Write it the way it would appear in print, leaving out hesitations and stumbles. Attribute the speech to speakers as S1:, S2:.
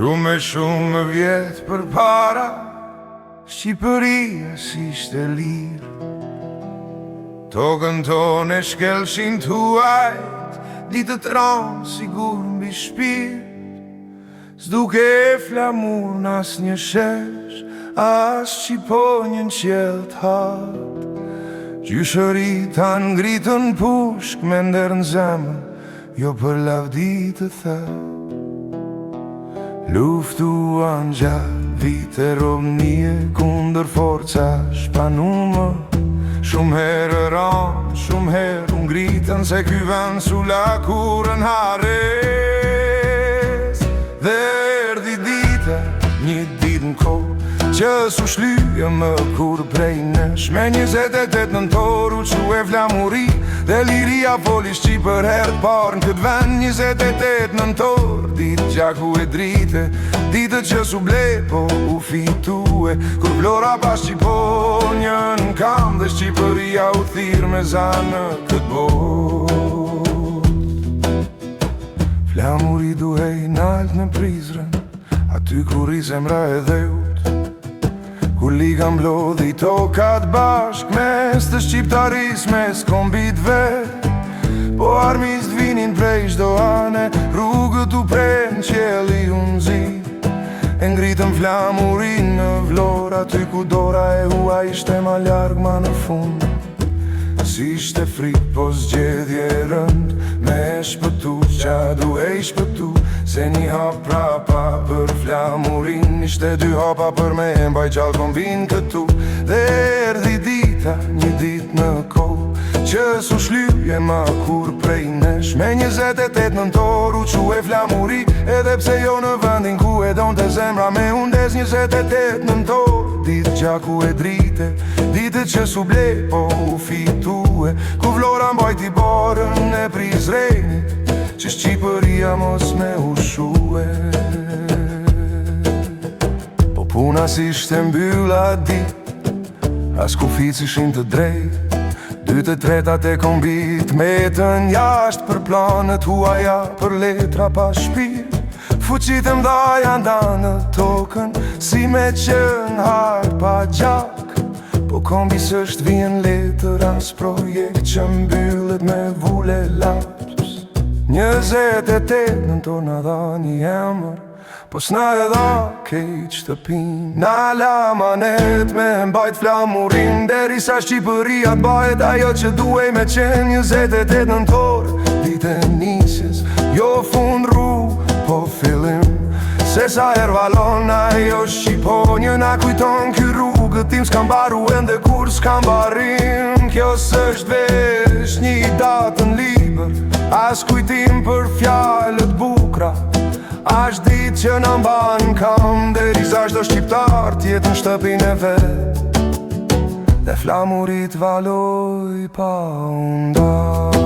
S1: Shumë vjet për para, Shqipëria s'ishte lirë. Tokën tonë e shkelshin tuajt, ditët ranë sigur mbi shpirt. S'duke e flamur n'as një shesh, as Shqiponjën qell t'hat. Gjyshërit han ngritën pushk me nder n'zemër, jo për lavdi të thët. Luftuan gjatë vite robnie kundër forca shpanumë. Shumë herë ranë, shumë herë u ngritën se ky vend s'ula kurrë n'Hares. Dhe erdhi dita, një ditë n'kohë që s'u shlyje më kur prej nesh. Me 28 nëntor u quhe flamuri dhe liria foli shqip për herë t'parë n'kët vend. 28 nëntor, ditë gjaku e drite, ditë që s'u ble po u fitue. Kur vlora pa Shqiponjën kam dhe Shqipëria u thirë me zanë këtë botë. Flamuri duhej nalt në Prizren, aty kur i zemra e dheut. Kur liga mblodhi tokat bashk mes të shqiptaris mes kombit vet. Po armis t'vinin prej çdo ane, rrugët u pren qielli u nxi. E ngritëm flamurin në Vlorë, aty ku dora e hua ishte ma larg ma në fund. S'ishte frik po zgjedhje rënd, me shpëtu qa duhej shpëtu. Se një hap prapa për flamurin, ishte 2 hapa për me mbaj gjallë kombin këtu. Dhe erdhi dita, një dit në kohë që s'u shlyje ma kur prej nesh. Me 28 nëntor u quhe flamuri, edhe pse jo në vendin ku e donte zemra me undes. 28 nëntor, ditë gjaku e drite, ditë që s'u ble po u fitue. Ku Vlora mbajti borën e Prizrenit, që Shqipëria mos me ushue. Po puna s'ishte mbylla dit, as kufic ishin të drejt. 2-3 e kombit metën jasht për planet huaja, për letra pa shpirt. Fuqit e mdaja ndanë tokën, si me qën harë pa gjak. Po kombi s'është vjen letër, as projekt që mbyllet me vule laps. 28 nëntor na dha një emër, po s'na e dha kejt shtëpin. Na la manet me mbajt flamurin, derisa Shqipëria t'bajet ajo që duhej me qenë. 28 nëntor, ditë e nisjes, jo fund rrugë, po fillim. Se sa herë valon ajo Shqiponjën, na kujton ky rrugë tim s'kam baru ende kur s'kam barim. Kjo s'është vesh një datë në libër, as kujtim për fjalët bukra. Ashtë ditë që na mban kam, derisa çdo shqiptar t'jetë në shtëpinë e vet. Dhe flamurit valoj pa undar.